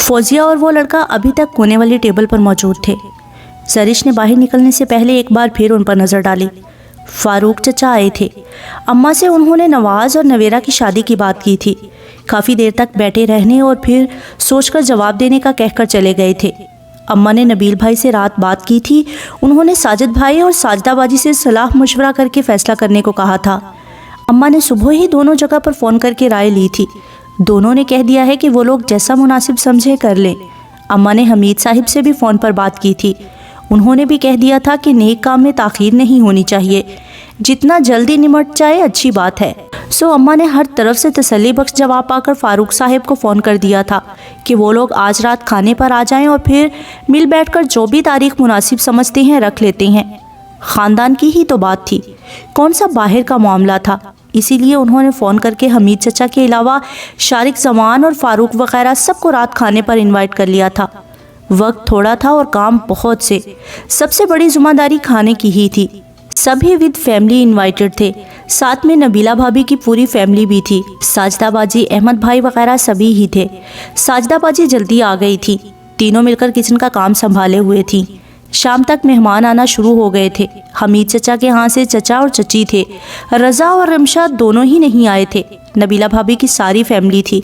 فوزیہ اور وہ لڑکا ابھی تک کونے والی ٹیبل پر موجود تھے۔ زرش نے باہر نکلنے سے پہلے ایک بار پھر ان پر نظر ڈالی۔ فاروق چچا آئے تھے۔ اماں سے انہوں نے نواز اور نویرہ کی شادی کی بات کی تھی۔ کافی دیر تک بیٹھے رہنے اور پھر سوچ کر جواب دینے کا کہہ کر چلے گئے تھے۔ اماں نے نبیل بھائی سے رات بات کی تھی۔ انہوں نے ساجد بھائی اور ساجدہ باجی سے صلاح مشورہ کر کے فیصلہ کرنے کو کہا تھا۔ اماں نے صبح ہی دونوں جگہ پر فون کر کے رائے لی تھی۔ دونوں نے کہہ دیا ہے کہ وہ لوگ جیسا مناسب سمجھے کر لیں۔ اماں نے حمید صاحب سے بھی فون پر بات کی تھی۔ انہوں نے بھی کہہ دیا تھا کہ نیک کام میں تاخیر نہیں ہونی چاہیے، جتنا جلدی نمٹ جائے اچھی بات ہے۔ سو اماں نے ہر طرف سے تسلی بخش جواب پا کر فاروق صاحب کو فون کر دیا تھا کہ وہ لوگ آج رات کھانے پر آ جائیں اور پھر مل بیٹھ کر جو بھی تاریخ مناسب سمجھتے ہیں رکھ لیتے ہیں۔ خاندان کی ہی تو بات تھی، کون سا باہر کا معاملہ تھا۔ اسی لیے انہوں نے فون کر کے حمید چچا کے علاوہ شارق زمان اور فاروق وغیرہ سب کو رات کھانے پر انوائٹ کر لیا تھا۔ وقت تھوڑا تھا اور کام بہت سے، سب سے بڑی ذمہ داری کھانے کی ہی تھی۔ سبھی ود فیملی انوائٹڈ تھے، ساتھ میں نبیلہ بھابی کی پوری فیملی بھی تھی۔ ساجدہ باجی، احمد بھائی وغیرہ سبھی ہی تھے۔ ساجدہ باجی جلدی آ گئی تھی، تینوں مل کر کچن کا کام سنبھالے ہوئے تھیں۔ شام تک مہمان آنا شروع ہو گئے تھے۔ حمید چچا کے ہاں سے چچا اور چچی تھے۔ رضا اور رمشا دونوں ہی نہیں آئے تھے۔ نبیلہ بھابی کی ساری فیملی تھی،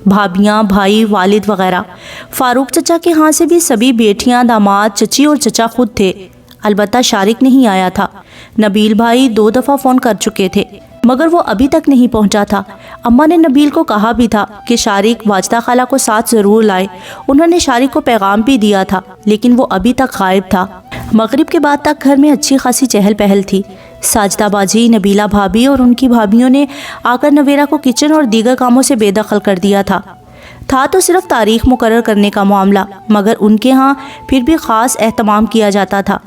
بھابیاں، بھائی، والد وغیرہ۔ فاروق چچا کے ہاں سے بھی سبھی بیٹیاں، داماد، چچی اور چچا خود تھے۔ البتہ شارق نہیں آیا تھا۔ نبیل بھائی 2 دفعہ فون کر چکے تھے مگر وہ ابھی تک نہیں پہنچا تھا۔ اماں نے نبیل کو کہا بھی تھا کہ شارق واجدہ خالہ کو ساتھ ضرور لائے۔ انہوں نے شارق کو پیغام بھی دیا تھا لیکن وہ ابھی تک غائب تھا۔ مغرب کے بعد تک گھر میں اچھی خاصی چہل پہل تھی۔ ساجدہ باجی، نبیلہ بھابی اور ان کی بھابیوں نے آ کر نویرہ کو کچن اور دیگر کاموں سے بے دخل کر دیا تھا۔ تو صرف تاریخ مقرر کرنے کا معاملہ، مگر ان کے ہاں پھر بھی خاص اہتمام کیا جاتا تھا۔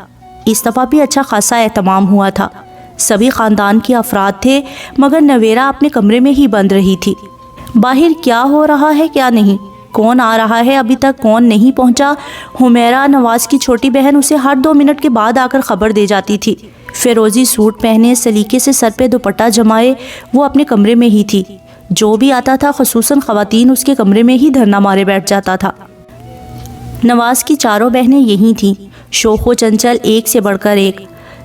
اس دفعہ بھی اچھا خاصا اہتمام ہوا تھا۔ سبھی خاندان کے افراد تھے مگر نویرہ اپنے کمرے میں ہی بند رہی تھی۔ باہر کیا ہو رہا ہے کیا نہیں، کون آ رہا ہے ابھی تک کون نہیں پہنچا، حمیرہ نواز کی چھوٹی بہن اسے ہر 2 منٹ کے بعد آ کر خبر دے جاتی تھی۔ فیروزی سوٹ پہنے، سلیقے سے سر پہ دوپٹہ جمائے وہ اپنے کمرے میں ہی تھی۔ جو بھی آتا تھا خصوصاً خواتین اس کے کمرے میں ہی دھرنا مارے بیٹھ جاتا تھا۔ نواز کی 4 بہنیں یہی تھیں، شوخ و چنچل ایک سے بڑھ کر ایک۔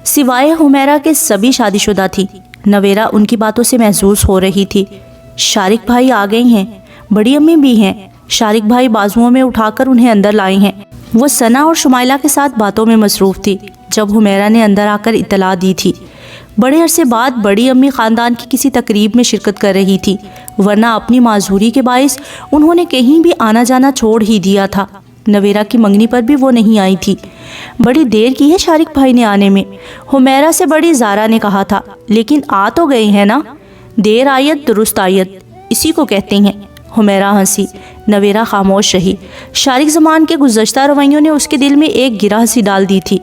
سوائے حمیرہ کے سبھی شادی شدہ تھی۔ نویرہ ان کی باتوں سے محظوظ ہو رہی تھی۔ شارق بھائی آ گئے ہیں، بڑی امی بھی ہیں۔ شارق بھائی بازوؤں میں اٹھا کر انہیں اندر لائے ہیں۔ وہ ثنا اور شمائلہ کے ساتھ باتوں میں مصروف تھی جب حمیرہ نے اندر آ کر اطلاع دی تھی۔ بڑے عرصے بعد بڑی امی خاندان کی کسی تقریب میں شرکت کر رہی تھی، ورنہ اپنی معذوری کے باعث انہوں نے کہیں بھی آنا جانا چھوڑ ہی دیا تھا۔ نویرہ کی منگنی پر بھی وہ نہیں آئی تھی۔ بڑی دیر کی ہے شارق بھائی نے آنے میں، حمیرہ سے بڑی زارا نے کہا تھا، لیکن آ تو گئے ہیں نا، دیر آیت درست آیت اسی کو کہتے ہیں۔ حمیرہ ہنسی، نویرہ خاموش رہی۔ شارق زمان کے گزشتہ رویوں نے اس کے دل میں ایک گرہ سی ڈال دی تھی۔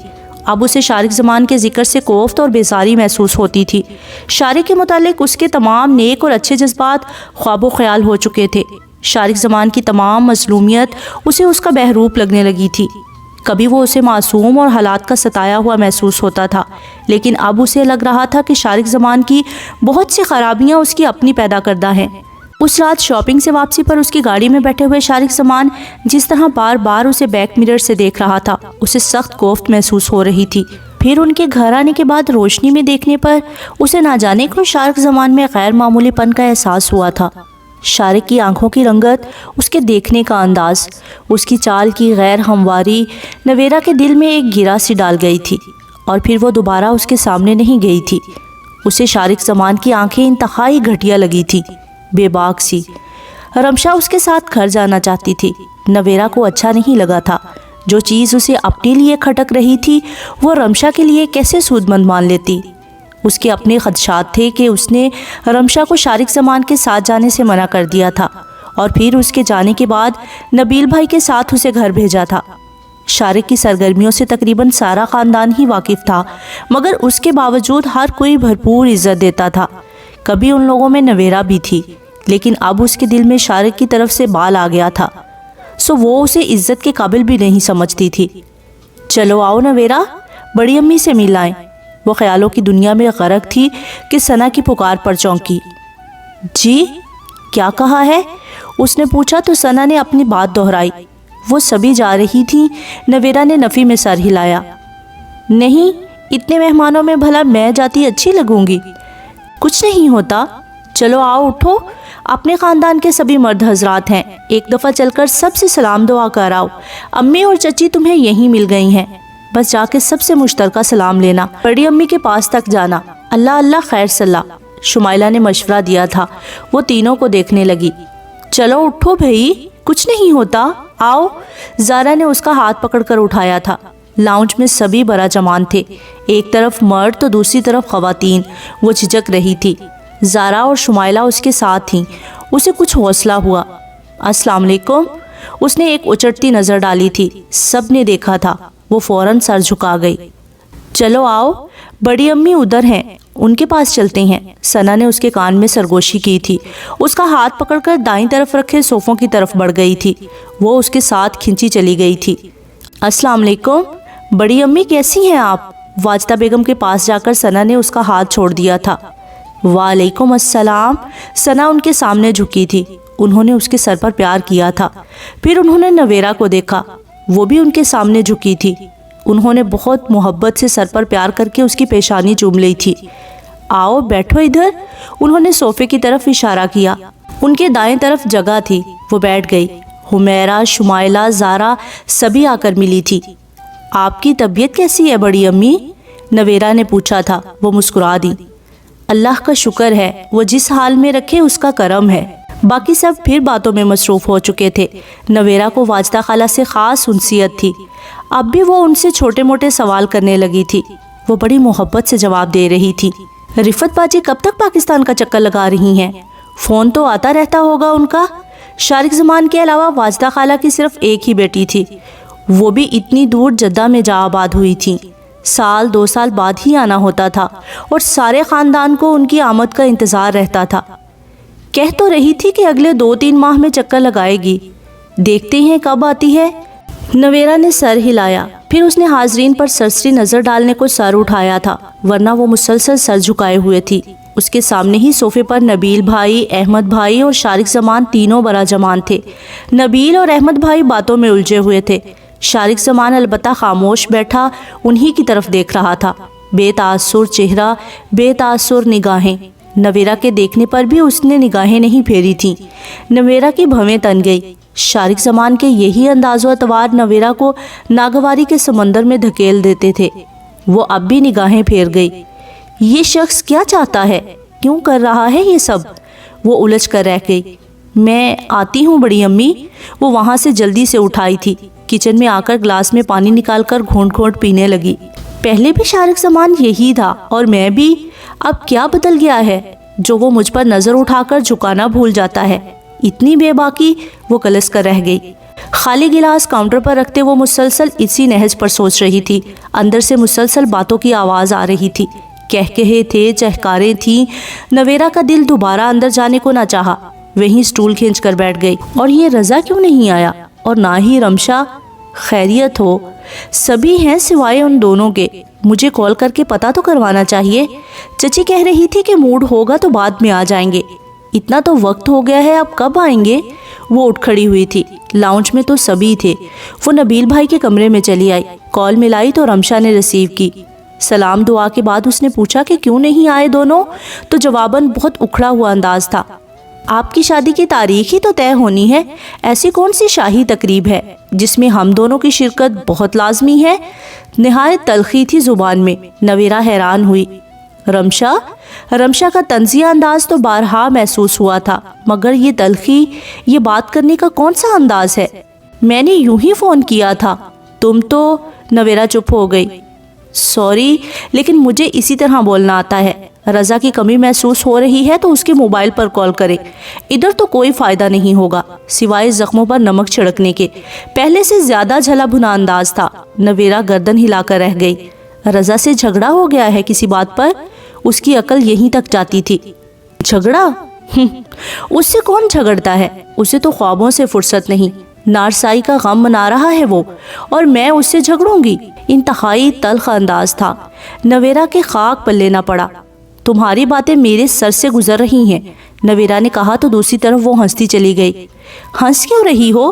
اب اسے شارق زمان کے ذکر سے کوفت اور بیزاری محسوس ہوتی تھی۔ شارق کے متعلق اس کے تمام نیک اور اچھے جذبات خواب و خیال ہو چکے تھے۔ شارق زمان کی تمام مظلومیت اسے اس کا بہروپ لگنے لگی تھی۔ کبھی وہ اسے معصوم اور حالات کا ستایا ہوا محسوس ہوتا تھا، لیکن اب اسے لگ رہا تھا کہ شارق زمان کی بہت سی خرابیاں اس کی اپنی پیدا کردہ ہیں۔ اس رات شاپنگ سے واپسی پر اس کی گاڑی میں بیٹھے ہوئے شارق زمان جس طرح بار بار اسے بیک مرر سے دیکھ رہا تھا، اسے سخت کوفت محسوس ہو رہی تھی۔ پھر ان کے گھر آنے کے بعد روشنی میں دیکھنے پر اسے نہ جانے کو شارق زمان میں غیر معمولی پن کا احساس ہوا تھا۔ شارق کی آنکھوں کی رنگت، اس کے دیکھنے کا انداز، اس کی چال کی غیر ہمواری نویرہ کے دل میں ایک گرہ سی ڈال گئی تھی، اور پھر وہ دوبارہ اس کے سامنے نہیں گئی تھی۔ اسے شارق زمان کی آنکھیں انتہائی گھٹیا لگی تھی، بے باک سی۔ رمشا اس کے ساتھ گھر جانا چاہتی تھی۔ نویرہ کو اچھا نہیں لگا تھا، جو چیز اسے اپنے لیے کھٹک رہی تھی وہ رمشا کے لیے کیسے سود مند مان لیتی۔ اس کے اپنے خدشات تھے کہ اس نے رمشا کو شارق زمان کے ساتھ جانے سے منع کر دیا تھا، اور پھر اس کے جانے کے بعد نبیل بھائی کے ساتھ اسے گھر بھیجا تھا۔ شارق کی سرگرمیوں سے تقریباً سارا خاندان ہی واقف تھا، مگر اس کے باوجود ہر کوئی بھرپور عزت دیتا تھا۔ کبھی ان لوگوں میں نویرہ بھی تھی، لیکن اب اس کے دل میں شارق کی طرف سے بال آ گیا تھا، سو وہ اسے عزت کے قابل بھی نہیں سمجھتی تھی۔ چلو آؤ نویرہ، بڑی امی سے مل آئیں۔ وہ خیالوں کی دنیا میں غرق تھی کہ ثنا کی پکار پر چونکی۔ جی کیا کہا ہے؟ اس نے پوچھا تو ثنا نے اپنی بات دہرائی۔ وہ سبھی جا رہی تھیں۔ نویرا نے نفی میں سر ہلایا۔ نہیں، اتنے مہمانوں میں بھلا میں جاتی اچھی لگوں گی؟ کچھ نہیں ہوتا، چلو آؤ اٹھو، اپنے خاندان کے سبھی مرد حضرات ہیں، ایک دفعہ چل کر سب سے سلام دعا کر آؤ۔ امی اور چچی تمہیں یہیں مل گئی ہیں، بس جا کے سب سے مشترکہ سلام لینا، بڑی امی کے پاس تک جانا۔ اللہ اللہ خیر صلاح، شمائلہ نے مشورہ دیا تھا۔ وہ تینوں کو دیکھنے لگی۔ چلو اٹھو بھئی، کچھ نہیں ہوتا، آؤ۔ زارا نے اس کا ہاتھ پکڑ کر اٹھایا تھا۔ لاؤنج میں سبھی برا جمان تھے، ایک طرف مرد تو دوسری طرف خواتین۔ وہ جھجک رہی تھی۔ زارا اور شمائلہ اس کے ساتھ تھیں۔ اسے کچھ حوصلہ ہوا۔ السلام علیکم، اس نے ایک اچٹتی نظر ڈالی تھی۔ سب نے دیکھا تھا۔ وہ فوراً سر جھکا گئی۔ چلو آؤ، بڑی امی ادھر ہیں، ان کے پاس چلتے ہیں۔ ثنا نے اس کے کان میں سرگوشی کی تھی۔ اس کا ہاتھ پکڑ کر دائیں طرف رکھے صوفوں کی طرف بڑھ گئی تھی۔ وہ اس کے ساتھ کھنچی چلی گئی تھی۔ السلام علیکم، بڑی امی کیسی ہیں آپ؟ واجدہ بیگم کے پاس جا کر ثنا نے اس کا ہاتھ چھوڑ دیا تھا۔ وعلیکم السلام۔ ثنا ان کے سامنے جھکی تھی۔ انہوں نے اس کے سر پر پیار کیا تھا۔ پھر انہوں نے نویرا کو دیکھا، وہ بھی ان کے سامنے جھکی تھی۔ انہوں نے بہت محبت سے سر پر پیار کر کے اس کی پیشانی چوم لی تھی۔ آؤ بیٹھو ادھر۔ انہوں نے صوفے کی طرف اشارہ کیا۔ ان کے دائیں طرف جگہ تھی، وہ بیٹھ گئی۔ حمیرہ، شمائلہ، زارا سبھی آ کر ملی تھی۔ آپ کی طبیعت کیسی ہے بڑی امی؟ نویرا نے پوچھا تھا۔ وہ مسکرا دی۔ اللہ کا شکر ہے، وہ جس حال میں رکھے اس کا کرم ہے۔ باقی سب پھر باتوں میں مصروف ہو چکے تھے۔ نویرا کو واجدہ خالہ سے خاص انسیت تھی۔ اب بھی وہ ان سے چھوٹے موٹے سوال کرنے لگی تھی۔ وہ بڑی محبت سے جواب دے رہی تھی۔ رفت باجی کب تک پاکستان کا چکر لگا رہی ہیں؟ فون تو آتا رہتا ہوگا ان کا۔ شارق زمان کے علاوہ واجدہ خالہ کی صرف ایک ہی بیٹی تھی، وہ بھی اتنی دور جدہ میں جا آباد ہوئی تھی۔ سال 2 سال بعد ہی آنا ہوتا تھا اور سارے خاندان کو ان کی آمد کا انتظار رہتا تھا۔ کہہ تو رہی تھی کہ اگلے 2-3 ماہ میں چکر لگائے گی، دیکھتے ہیں کب آتی ہے۔ نویرا نے سر ہلایا، پھر اس نے حاضرین پر سرسری نظر ڈالنے کو سر اٹھایا تھا، ورنہ وہ مسلسل سر جھکائے ہوئے تھی۔ اس کے سامنے ہی صوفے پر نبیل بھائی، احمد بھائی اور شارق زمان تینوں برا جمان تھے۔ نبیل اور احمد بھائی باتوں میں الجھے ہوئے تھے۔ شارق زمان البتہ خاموش بیٹھا انہی کی طرف دیکھ رہا تھا، بے تاثر چہرہ، بے تاثر نگاہیں۔ نویرا کے دیکھنے پر بھی اس نے نگاہیں نہیں پھیری تھیں۔ نویرا کی بھویں تن گئی۔ شارق زمان کے یہی انداز و اطوار نویرا کو ناگواری کے سمندر میں دھکیل دیتے تھے۔ وہ اب بھی نگاہیں پھیر گئی۔ یہ شخص کیا چاہتا ہے؟ کیوں کر رہا ہے یہ سب؟ وہ الجھ کر رہ گئی۔ میں آتی ہوں بڑی امی۔ وہ وہاں سے جلدی سے اٹھائی تھی، کچن میں آ کر گلاس میں پانی نکال کر گھونٹ گھونٹ پینے لگی۔ پہلے بھی شارق زمان یہی تھا اور میں بھی، اب کیا بدل گیا ہے جو وہ مجھ پر نظر اٹھا کر جھکانا بھول جاتا ہے؟ اتنی بے باکی وہ کلس کر رہ گئی۔ خالی گلاس کاؤنٹر پر رکھتے وہ مسلسل اسی نہج پر سوچ رہی تھی۔ اندر سے مسلسل باتوں کی آواز آ رہی تھی، کہکہے تھے، چہکاریں تھیں۔ نویرا کا دل دوبارہ اندر جانے کو نہ چاہا، وہیں سٹول کھینچ کر بیٹھ گئی۔ اور یہ رضا کیوں نہیں آیا؟ اور نہ ہی رمشا؟ خیریت ہو؟ سبھی ہیں سوائے ان دونوں کے۔ مجھے کال کر کے پتہ تو کروانا چاہیے۔ چچی کہہ رہی تھی کہ موڈ ہوگا تو بعد میں آ جائیں گے۔ اتنا تو وقت ہو گیا ہے، اب کب آئیں گے؟ وہ اٹھ کھڑی ہوئی تھی۔ لاؤنج میں تو سبھی تھے۔ وہ نبیل بھائی کے کمرے میں چلی آئی۔ کال ملائی تو رمشا نے ریسیو کی۔ سلام دعا کے بعد اس نے پوچھا کہ کیوں نہیں آئے دونوں، تو جواباً بہت اکھڑا ہوا انداز تھا۔ آپ کی شادی کی تاریخ ہی تو طے ہونی ہے، ایسی کون سی شاہی تقریب ہے جس میں ہم دونوں کی شرکت بہت لازمی ہے؟ نہایت تلخی تھی زبان میں۔ نویرا حیران ہوئی۔ رمشا کا طنزیہ انداز تو بارہا محسوس ہوا تھا، مگر یہ تلخی، یہ بات کرنے کا کون سا انداز ہے؟ میں نے یوں ہی فون کیا تھا، تم تو… نویرا چپ ہو گئی۔ سوری، لیکن مجھے اسی طرح بولنا آتا ہے۔ رضا کی کمی محسوس ہو رہی ہے تو اس کے موبائل پر کال کرے، ادھر تو کوئی فائدہ نہیں ہوگا سوائے زخموں پر نمک چھڑکنے کے۔ پہلے سے زیادہ جھلا بھنا انداز تھا۔ نویرا گردن ہلا کر رہ گئی۔ رضا سے جھگڑا ہو گیا ہے کسی بات پر؟ اس کی عقل یہیں تک جاتی تھی۔ جھگڑا؟ اس سے کون جھگڑتا ہے؟ اسے تو خوابوں سے فرصت نہیں، نارسائی کا غم منا رہا ہے وہ، اور میں اس سے جھگڑوں گی؟ انتہائی تلخ انداز تھا۔ نویرا کے خاک پلے نہ پڑا۔ تمہاری باتیں میرے سر سے گزر رہی ہیں، نویرا نے کہا تو دوسری طرف وہ ہنستی چلی گئی۔ ہنس کیوں رہی ہو؟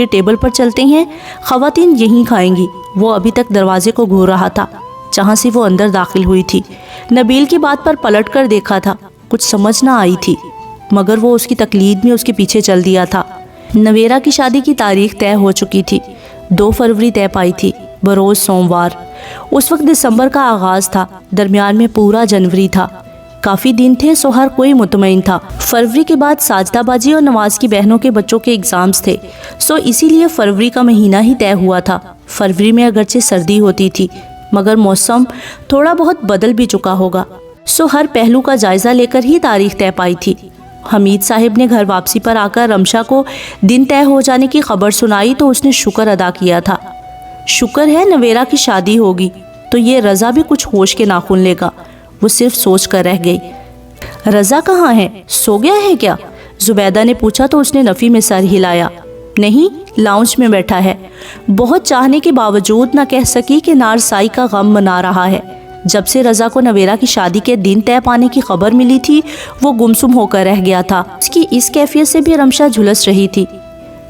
پھر ٹیبل پر چلتے ہیں، خواتین یہیں کھائیں گی۔ وہ ابھی تک دروازے کو گھور رہا تھا جہاں سے وہ اندر داخل ہوئی تھی۔ نبیل کی بات پر پلٹ کر دیکھا تھا، کچھ سمجھ نہ آئی تھی، مگر وہ اس کی تقلید میں اس کے پیچھے چل دیا تھا۔ نویرا کی شادی کی تاریخ طے ہو چکی تھی، 2 فروری طے پائی تھی، بروز سوموار۔ اس وقت دسمبر کا آغاز تھا، درمیان میں پورا جنوری تھا۔ کافی دن تھے، سو ہر کوئی مطمئن تھا۔ فروری کے بعد ساجدہ باجی اور نواز کی بہنوں کے بچوں کے ایگزامز تھے، سو اسی لیے فروری کا مہینہ ہی طے ہوا تھا۔ فروری میں اگرچہ سردی ہوتی تھی، مگر موسم تھوڑا بہت بدل بھی چکا ہوگا، سو ہر پہلو کا جائزہ لے کر ہی تاریخ طے پائی تھی۔ حمید صاحب نے گھر واپسی پر آ کر رمشا کو دن طے ہو جانے کی خبر سنائی تو اس نے شکر ادا کیا تھا۔ شکر ہے نویرا کی شادی ہوگی تو یہ رضا بھی کچھ ہوش کے ناخن لے گا۔ وہ صرف سوچ کر رہ گئی۔ رضا کہاں ہے؟ سو گیا ہے کیا؟ زبیدہ نے پوچھا تو اس نے نفی میں سر ہلایا۔ نہیں، لاؤنج میں بیٹھا ہے۔ بہت چاہنے کے باوجود نہ کہہ سکی کہ نارسائی کا غم منا رہا ہے۔ جب سے رضا کو نویرا کی شادی کے دن طے پانے کی خبر ملی تھی، وہ گمسم ہو کر رہ گیا تھا۔ اس کی اس کیفیت سے بھی رمشا جھلس رہی تھی،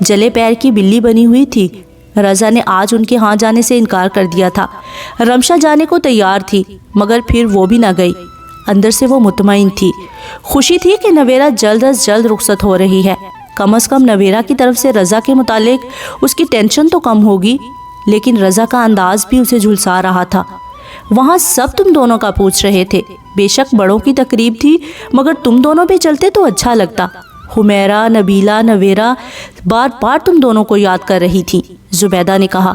جلے پیر کی بلی بنی ہوئی تھی۔ رضا نے آج ان کے ہاں جانے سے انکار کر دیا تھا۔ رمشا جانے کو تیار تھی، مگر پھر وہ بھی نہ گئی۔ اندر سے وہ مطمئن تھی، خوشی تھی کہ نویرا جلد از جلد رخصت ہو رہی ہے۔ کم از کم نویرا کی طرف سے رضا کے متعلق اس کی ٹینشن تو کم ہوگی، لیکن رضا کا انداز بھی اسے جھلسا رہا تھا۔ وہاں سب تم دونوں کا پوچھ رہے تھے، بے شک بڑوں کی تقریب تھی، مگر تم دونوں بھی چلتے تو اچھا لگتا۔ حمیرہ، نبیلہ، نویرا بار بار تم دونوں کو یاد کر رہی تھی، زبیدہ نے کہا۔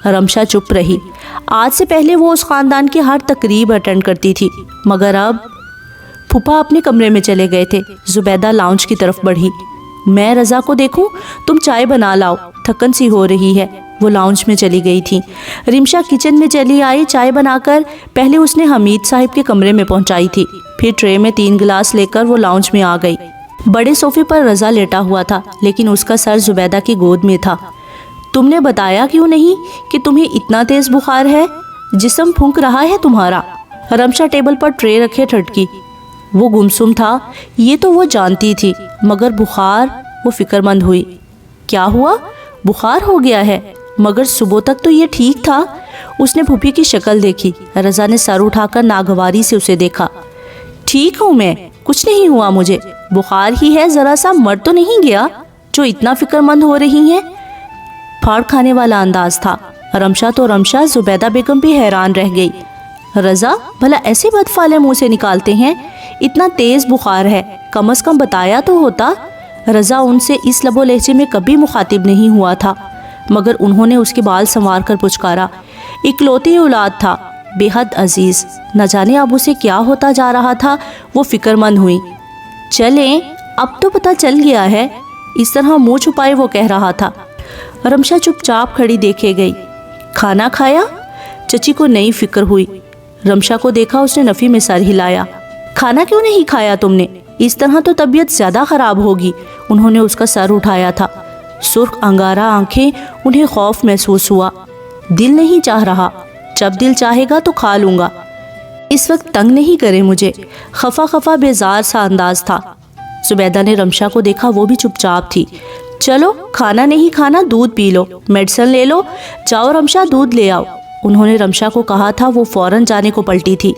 رمشا چپ رہی۔ آج سے پہلے وہ اس خاندان کی ہر تقریب اٹینڈ کرتی تھی، مگر اب پھپھا اپنے کمرے میں چلے گئے تھے۔ زبیدہ لاؤنج کی طرف بڑھی۔ میں رضا کو دیکھوں؟ تم چائے بنا لاؤ، تھکن سی ہو رہی ہے۔ وہ لاؤنج میں چلی گئی تھی۔ رمشا کچن میں چلی آئی۔ چائے بنا کر پہلے اس نے حمید صاحب کے کمرے میں پہنچائی تھی، پھر ٹرے میں 3 گلاس لے کر وہ لاؤنج میں آ گئی۔ بڑے صوفے پر رضا لیٹا ہوا تھا، لیکن اس کا سر زبیدہ کی گود میں تھا۔ تم نے بتایا کیوں نہیں کہ تمہیں اتنا تیز بخار ہے؟ جسم پھونک رہا ہے تمہارا۔ رمشا ٹیبل پر ٹرے رکھے ٹھٹکی۔ وہ گمسم تھا، یہ تو وہ جانتی تھی، مگر بخار؟ وہ فکر مند ہوئی۔ کیا ہوا؟ بخار ہو گیا ہے؟ مگر صبح تک تو یہ ٹھیک تھا۔ اس نے پھوپھی کی شکل دیکھی۔ رضا نے سر اٹھا کر ناگواری سے اسے دیکھا۔ ٹھیک ہوں میں، کچھ نہیں ہوا مجھے، بخار ہی ہے، ذرا سا مر تو نہیں گیا جو اتنا فکر مند ہو رہی ہیں۔ پھاڑ کھانے والا انداز تھا۔ رمشا تو رمشا، زبیدہ بیگم بھی حیران رہ گئی۔ رضا بھلا ایسے بدفعلے منہ سے نکالتے ہیں؟ اتنا تیز بخار ہے، کم از کم بتایا تو ہوتا۔ رضا ان سے اس لب و لہجے میں کبھی مخاطب نہیں ہوا تھا، مگر انہوں نے اس کے بال سنوار کر پچکارا۔ اکلوتی اولاد تھا، بے حد عزیز، نہ جانے اب اسے کیا ہوتا جا رہا تھا۔ وہ فکر مند ہوئی۔ چلیں، اب تو پتہ چل گیا ہے، اس طرح منہ چھپائے وہ کہہ رہا تھا۔ رمشا چپ چاپ کھڑی دیکھے گئی۔ کھانا کھایا؟ چچی کو نئی فکر ہوئی۔ رمشا کو دیکھا، اس نے نفی میں سر ہلایا۔ کھانا کیوں نہیں کھایا تم نے؟ اس طرح تو طبیعت زیادہ خراب ہوگی۔ انہوں نے اس کا سر اٹھایا تھا۔ سرخ انگارہ آنکھیں، انہیں خوف محسوس ہوا۔ دل نہیں چاہ رہا، جب دل چاہے گا تو کھا لوں گا، اس وقت تنگ نہیں کرے مجھے۔ خفا خفا بیزار سا انداز تھا۔ زبیدہ نے رمشا کو دیکھا، وہ بھی چپ چاپ تھی۔ چلو، کھانا نہیں کھانا، دودھ پی لو، میڈیسن لے لو، جاؤ رمشا دودھ لے آؤ۔ انہوں نے رمشا کو کہا تھا، وہ فوراً جانے کو پلٹی تھی۔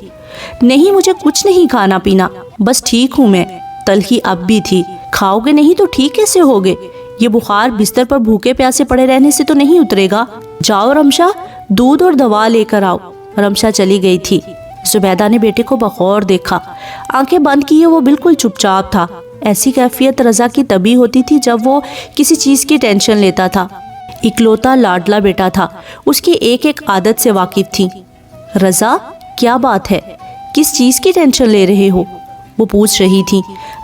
نہیں، مجھے کچھ نہیں کھانا پینا، بس ٹھیک ہوں میں۔ تلخی اب بھی تھی۔ کھاؤ گے نہیں تو ٹھیک کیسے ہوگے؟ یہ بخار بستر پر بھوکے پیاسے پڑے رہنے سے تو نہیں اترے گا۔ جاؤ رمشا، دودھ اور دوا لے کر آؤ۔ رمشا چلی گئی تھی۔ زبیدہ نے بیٹے کو بغور دیکھا، آنکھیں بند کیے وہ بالکل چپ چاپ تھا۔ ایسی کیفیت رضا کی تبھی ہوتی تھی جب وہ کسی چیز کی ٹینشن لیتا تھا۔ اکلوتا لاڈلا بیٹا تھا، اس کی ایک ایک عادت سے واقف تھی۔ رضا، کیا بات ہے؟ کس چیز کی ٹینشن لے رہے ہو؟ وہ پوچھ رہی تھی۔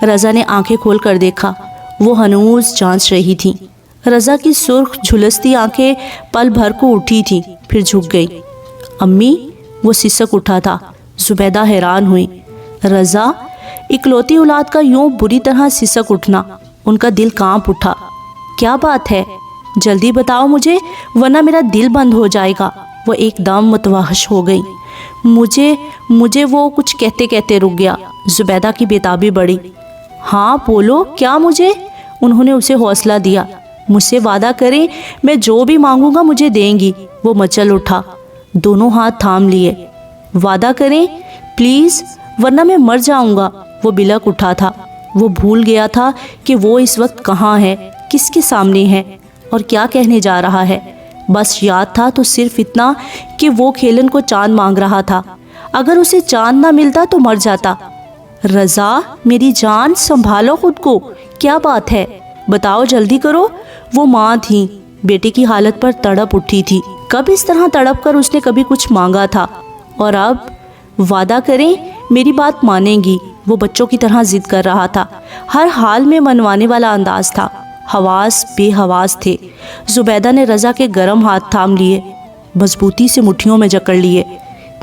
رضا نے آنکھیں کھول کر دیکھا، وہ ہنوز جانچ رہی تھی۔ رضا کی سرخ جھلستی آنکھیں پل بھر کو اٹھی تھی، پھر جھک گئی۔ امی؟ وہ سسک اٹھا تھا۔ زبیدہ حیران ہوئی۔ رضا؟ اکلوتی اولاد کا یوں بری طرح سسک اٹھنا، ان کا دل کانپ اٹھا۔ کیا بات ہے؟ جلدی بتاؤ مجھے، ورنہ میرا دل بند ہو جائے گا۔ وہ ایک دم متوحش ہو گئی۔ مجھے وہ کچھ کہتے کہتے رک گیا۔ زبیدہ کی بےتابی بڑھی۔ ہاں بولو، کیا مجھے؟ انہوں نے اسے حوصلہ دیا۔ مجھ سے وعدہ کریں میں جو بھی مانگوں گا مجھے دیں گی۔ وہ مچل اٹھا، دونوں ہاتھ تھام لیے۔ وعدہ کریں پلیز ورنہ میں مر جاؤں گا۔ وہ بلک اٹھا تھا، وہ بھول گیا تھا کہ وہ اس وقت کہاں ہے، کس کے سامنے ہے اور کیا کہنے جا رہا ہے۔ بس یاد تھا تو صرف اتنا کہ وہ کھیلن کو چاند مانگ رہا تھا، اگر اسے چاند نہ ملتا تو مر جاتا۔ رضا میری جان سنبھالو خود کو، کیا بات ہے بتاؤ جلدی کرو۔ وہ ماں تھی، بیٹے کی حالت پر تڑپ اٹھی تھی۔ کب اس طرح تڑپ کر اس نے کبھی کچھ مانگا تھا؟ اور اب وعدہ کریں میری بات مانیں گی۔ وہ بچوں کی طرح ضد کر رہا تھا، ہر حال میں منوانے والا انداز تھا۔ حواس بے حواس تھے۔ زبیدہ نے رضا کے گرم ہاتھ تھام لیے، مضبوطی سے مٹھیوں میں جکڑ لیے۔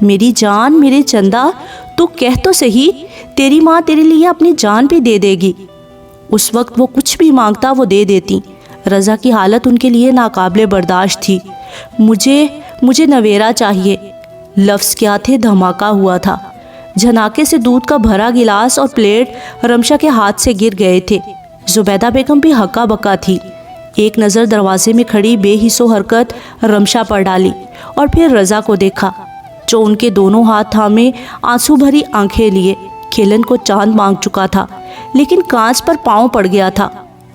میری جان، میرے چندا، تو کہہ تو صحیح، تیری ماں تیرے لیے اپنی جان بھی دے دے گی۔ اس وقت وہ کچھ بھی مانگتا وہ دے دیتی۔ رضا کی حالت ان کے لیے ناقابل برداشت تھی۔ مجھے نویرا چاہیے۔ لفظ کیا تھے، دھماکہ ہوا تھا۔ جھناکے سے دودھ کا بھرا گلاس اور پلیٹ رمشا کے ہاتھ سے گر گئے تھے۔ زبیدہ بیگم بھی ہکا بکا تھی۔ ایک نظر دروازے میں کھڑی بے حس و حرکت رمشا پر ڈالی اور پھر رضا کو دیکھا، جو ان کے دونوں ہاتھ تھامے آنسو بھری آنکھیں لیے کھیلن کو چاند مانگ چکا تھا، لیکن کانچ پر پاؤں پڑ گیا تھا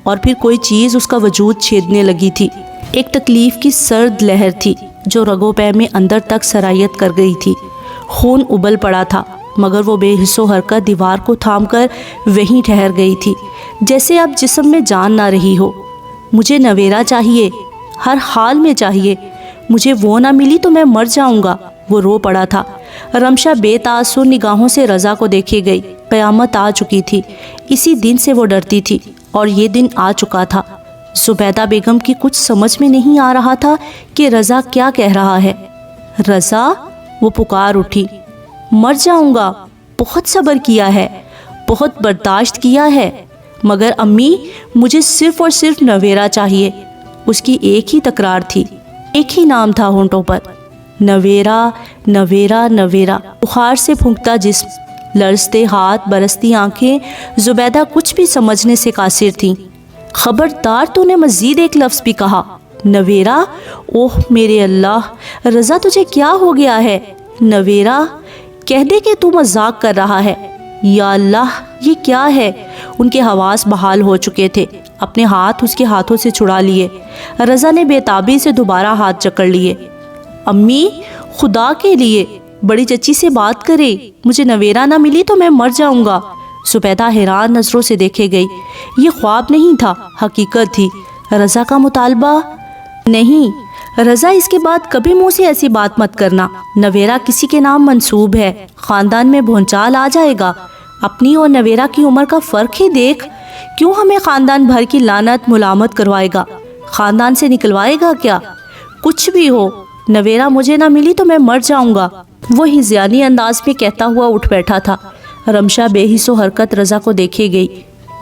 اور پھر کوئی چیز اس کا وجود چھیدنے لگی تھی۔ ایک تکلیف کی سرد لہر تھی جو رگوں پے میں اندر تک سرایت کر گئی تھی۔ خون ابل پڑا تھا، مگر وہ بے حس و حرکت دیوار کو تھام کر وہیں ٹھہر گئی تھی، جیسے اب جسم میں جان نہ رہی ہو۔ مجھے نویرا چاہیے، ہر حال میں چاہیے، مجھے وہ نہ ملی تو میں مر جاؤں گا۔ وہ رو پڑا تھا۔ رمشا بے تاثر نگاہوں سے رضا کو دیکھے گئی۔ قیامت آ چکی تھی، اسی دن سے وہ ڈرتی تھی اور یہ دن آ چکا تھا۔ زبیدہ بیگم کی کچھ سمجھ میں نہیں آ رہا تھا کہ رضا کیا کہہ رہا ہے۔ رضا، وہ پکار اٹھی، مر جاؤں گا، بہت صبر کیا ہے، بہت برداشت کیا ہے، مگر امی مجھے صرف اور صرف نویرا چاہیے۔ اس کی ایک ہی تکرار تھی، ایک ہی نام تھا ہونٹوں پر، نویرا نویرا نویرا۔ بخار سے پھونکتا جسم، لرزتے ہاتھ، برستی آنکھیں، زبیدہ کچھ بھی سمجھنے سے قاصر تھیں۔ خبردار، تو نے مزید ایک لفظ بھی کہا، نویرا۔ اوہ میرے اللہ، رضا تجھے کیا ہو گیا ہے؟ نویرا کہہ دے کہ تو مذاق کر رہا ہے۔ یا اللہ، یہ کیا ہے؟ ان کے حواس بحال ہو چکے تھے۔ اپنے ہاتھ اس کے ہاتھوں سے چھڑا لیے۔ رضا نے بے تابی سے دوبارہ ہاتھ جکڑ لیے۔ امی، خدا کے لیے بڑی چچی سے بات کرے، مجھے نویرا نہ ملی تو میں مر جاؤں گا۔ زبیدہ حیران نظروں سے دیکھے گئی۔ یہ خواب نہیں تھا، حقیقت تھی۔ رضا کا مطالبہ؟ نہیں رضا، اس کے بعد کبھی منہ سے ایسی بات مت کرنا۔ نویرا کسی کے نام منسوب ہے، خاندان میں بھونچال آ جائے گا۔ اپنی اور نویرا کی عمر کا فرق ہی دیکھ، کیوں ہمیں خاندان بھر کی لعنت ملامت کروائے گا؟ خاندان سے نکلوائے گا کیا؟ کچھ بھی ہو، نویرا مجھے نہ ملی تو میں مر جاؤں گا۔ وہ ہذیانی انداز میں کہتا ہوا اٹھ بیٹھا تھا۔ رمشا بے حس و حرکت رضا کو دیکھے گئی۔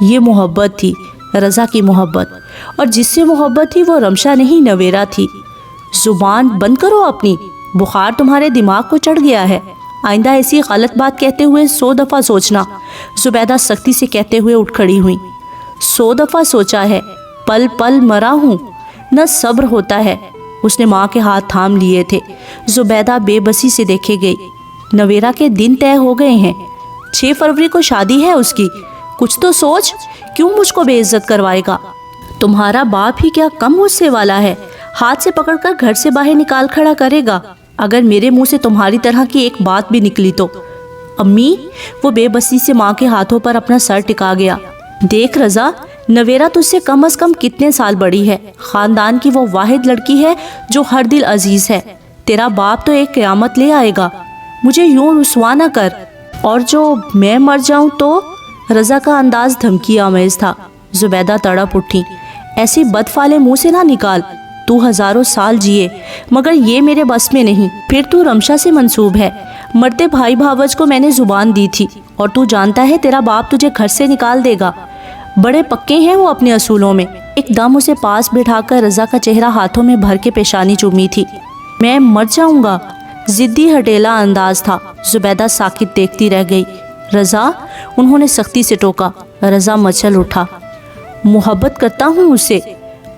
یہ محبت تھی، رضا کی محبت، اور جس سے محبت تھی وہ رمشا نہیں، نویرا تھی۔ زبان بند کرو اپنی، بخار تمہارے دماغ کو چڑھ گیا ہے۔ آئندہ ایسی غلط بات کہتے ہوئے 100 دفعہ سوچنا۔ زبیدہ سختی سے کہتے ہوئے اٹھ کھڑی ہوئی۔ 100 دفعہ سوچا ہے، پل پل مرا ہوں، نہ صبر ہوتا ہے۔ اس نے ماں کے ہاتھ تھام لیے تھے۔ زبیدہ بے بسی سے دیکھے گئی۔ نویرا کے دن طے ہو گئے ہیں، 6 فروری کو شادی ہے اس کی، کچھ تو سوچ، کیوں مجھ کو بے عزت کروائے گا؟ تمہارا باپ ہی کیا کم غصے والا ہے، ہاتھ سے پکڑ کر گھر سے باہر نکال کھڑا کرے گا اگر میرے منہ سے تمہاری طرح کی ایک بات بھی نکلی تو۔ امی، وہ بے بسی سے ماں کے ہاتھوں پر اپنا سر ٹکا گیا۔ دیکھ رضا، نویرا تجھ سے کم از کم کتنے سال بڑی ہے، خاندان کی وہ واحد لڑکی ہے جو ہر دل عزیز ہے۔ تیرا باپ تو ایک قیامت لے آئے گا، مجھے یوں رسوا نہ کر۔ اور جو میں مر جاؤں تو؟ رضا کا انداز دھمکی آمیز تھا۔ زبیدہ تڑپ اٹھی۔ ایسی بدفعلے منہ سے نہ نکال، تو ہزاروں سال جیے، مگر یہ میرے بس میں نہیں۔ پھر تو رمشا سے منسوب ہے، مرتے بھائی بھاوج کو میں نے زبان دی تھی، اور تو جانتا ہے تیرا باپ تجھے گھر سے نکال دے گا۔ بڑے پکے ہیں وہ اپنے اصولوں میں۔ ایک دم اسے پاس بٹھا کر رضا کا چہرہ ہاتھوں میں بھر کے پیشانی چومی تھی۔ میں مر جاؤں گا، ضدی ہٹیلا انداز تھا۔ زبیدہ ساکت دیکھتی رہ گئی۔ رضا، انہوں نے سختی سے ٹوکا۔ رضا مچل اٹھا۔ محبت کرتا ہوں اس سے،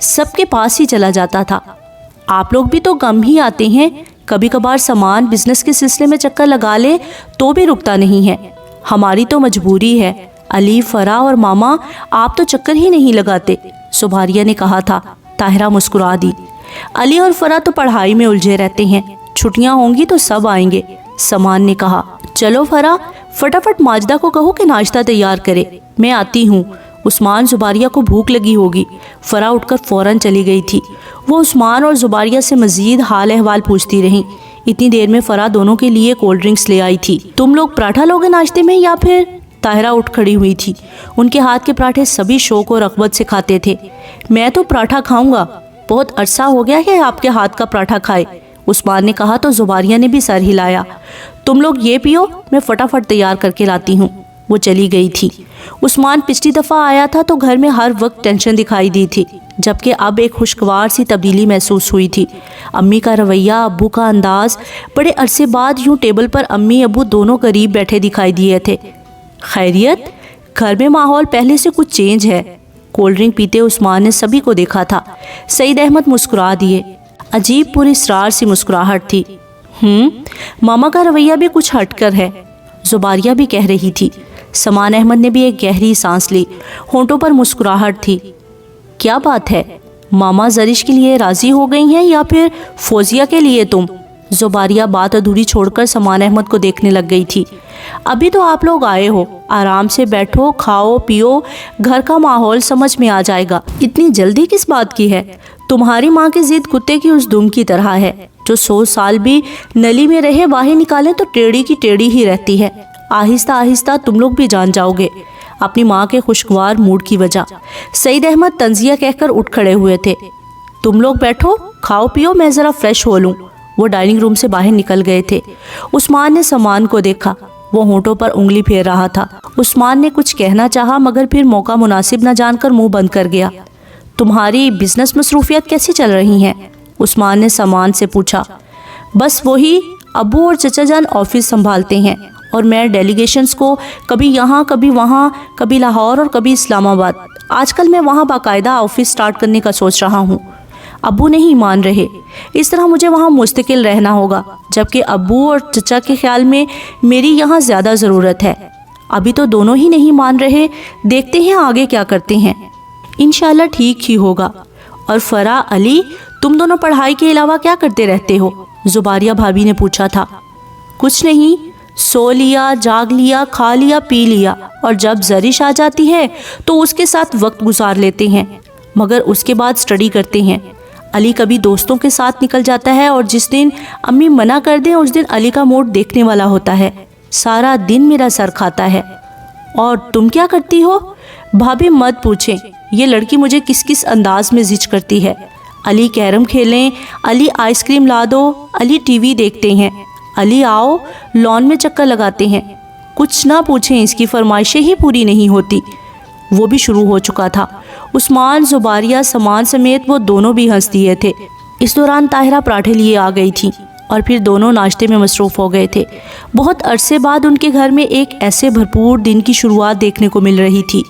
سب کے پاس ہی چلا جاتا تھا۔ آپ لوگ بھی تو کم ہی آتے ہیں، کبھی کبھار سامان بزنس کے سلسلے میں چکر لگا لے تو بھی رکتا نہیں ہے۔ ہماری تو مجبوری ہے۔ علی، فرا اور ماما آپ تو چکر ہی نہیں لگاتے، زباریہ نے کہا تھا۔ طاہرہ مسکرا دی۔ علی اور فرا تو پڑھائی میں الجھے رہتے ہیں، چھٹیاں ہوں گی تو سب آئیں گے، سمان نے کہا۔ چلو فرا، فٹافٹ ماجدہ کو کہو کہ ناشتہ تیار کرے، میں آتی ہوں۔ عثمان، زباریہ کو بھوک لگی ہوگی۔ فرا اٹھ کر فوراً چلی گئی تھی۔ وہ عثمان اور زباریہ سے مزید حال احوال پوچھتی رہیں۔ اتنی دیر میں فرا دونوں کے لیے کولڈ ڈرنکس لے آئی تھی۔ تم لوگ پراٹھا لوگے ناشتے میں یا پھر؟ طاہرہ اٹھ کھڑی ہوئی تھی۔ ان کے ہاتھ کے پراٹھے سبھی شوق اور رغبت سے کھاتے تھے۔ میں تو پراٹھا کھاؤں گا، بہت عرصہ ہو گیا ہے آپ کے ہاتھ کا پراٹھا کھائے، عثمان نے کہا تو زباریہ نے بھی سر ہلایا۔ تم لوگ یہ پیو، میں فٹافٹ تیار کر کے لاتی ہوں۔ وہ چلی گئی تھی۔ عثمان پچھلی دفعہ آیا تھا تو گھر میں ہر وقت ٹینشن دکھائی دی تھی، جبکہ اب ایک خوشگوار سی تبدیلی محسوس ہوئی تھی۔ امی کا رویہ، ابو کا انداز، بڑے عرصے بعد یوں ٹیبل پر امی ابو دونوں قریب بیٹھے دکھائی دیے تھے۔ خیریت؟ گھر میں ماحول پہلے سے کچھ چینج ہے۔ کولڈ ڈرنک پیتے عثمان نے سبھی کو دیکھا تھا۔ سعید احمد مسکرا دیے۔ عجیب پر اسرار سی مسکراہٹ تھی۔ ماما کا رویہ بھی کچھ ہٹ کر ہے، زباریہ بھی کہہ رہی تھی۔ سمان احمد نے بھی ایک گہری سانس لی، ہونٹوں پر مسکراہٹ تھی۔ کیا بات ہے؟ ماما زرش کے لیے راضی ہو گئی ہیں یا پھر فوزیہ کے لیے تم؟ زباریہ بات ادھوری چھوڑ کر سمان احمد کو دیکھنے لگ گئی تھی۔ ابھی تو آپ لوگ آئے ہو، آرام سے بیٹھو، کھاؤ پیو، گھر کا ماحول سمجھ میں آ جائے گا۔ اتنی جلدی کس بات کی ہے؟ تمہاری ماں کی ضد کتے کی اس دم کی طرح ہے جو 100 سال بھی نلی میں رہے باہر نکالیں تو ٹیڑھی کی ٹیڑھی ہی رہتی ہے۔ آہستہ آہستہ تم لوگ بھی جان جاؤ گے اپنی ماں کے خوشگوار موڈ کی وجہ۔ سعید احمد طنزیہ کہہ کر اٹھ کھڑے ہوئے تھے۔ تم لوگ بیٹھو، کھاؤ پیو، میں ذرا فریش ہو لوں۔ وہ ڈائننگ روم سے باہر نکل گئے تھے۔ عثمان نے سامان کو دیکھا، وہ ہونٹوں پر انگلی پھیر رہا تھا۔ عثمان نے کچھ کہنا چاہا مگر پھر موقع مناسب نہ جان کر منہ بند کر گیا۔ تمہاری بزنس مصروفیات کیسی چل رہی ہیں؟ عثمان نے سامان سے پوچھا۔ بس وہی، ابو اور چچا جان آفس سنبھالتے ہیں اور میں ڈیلیگیشنز کو کبھی یہاں کبھی وہاں، کبھی لاہور اور کبھی اسلام آباد۔ آج کل میں وہاں باقاعدہ آفس سٹارٹ کرنے کا سوچ رہا ہوں۔ ابو نہیں مان رہے، اس طرح مجھے وہاں مستقل رہنا ہوگا، جبکہ ابو اور چچا کے خیال میں میری یہاں زیادہ ضرورت ہے۔ ابھی تو دونوں ہی نہیں مان رہے، دیکھتے ہیں آگے کیا کرتے ہیں۔ انشاءاللہ ٹھیک ہی ہوگا۔ اور فرا، علی، تم دونوں پڑھائی کے علاوہ کیا کرتے رہتے ہو؟ زباریہ بھابھی نے پوچھا تھا۔ کچھ نہیں، سو لیا، جاگ لیا، کھا لیا، پی لیا، اور جب زرش آ جاتی ہے تو اس کے ساتھ وقت گزار لیتے ہیں، مگر اس کے بعد اسٹڈی کرتے ہیں۔ علی کبھی دوستوں کے ساتھ نکل جاتا ہے اور جس دن امی منع کر دیں اس دن علی کا موڈ دیکھنے والا ہوتا ہے۔ سارا دن میرا سر کھاتا ہے۔ اور تم کیا کرتی ہو؟ بھابھی مت پوچھیں، یہ لڑکی مجھے کس کس انداز میں زج کرتی ہے۔ علی کیرم کھیلیں، علی آئس کریم لا دو، علی ٹی وی دیکھتے ہیں، علی آؤ لان میں چکر لگاتے ہیں۔ کچھ نہ پوچھیں، اس کی فرمائشیں ہی پوری نہیں ہوتی۔ وہ بھی شروع ہو چکا تھا۔ عثمان، زباریہ، سمان سمیت وہ دونوں بھی ہنس دیے تھے۔ اس دوران طاہرہ پراٹھے لیے آ گئی تھی اور پھر دونوں ناشتے میں مصروف ہو گئے تھے۔ بہت عرصے بعد ان کے گھر میں ایک ایسے بھرپور دن کی شروعات دیکھنے کو مل رہی تھی۔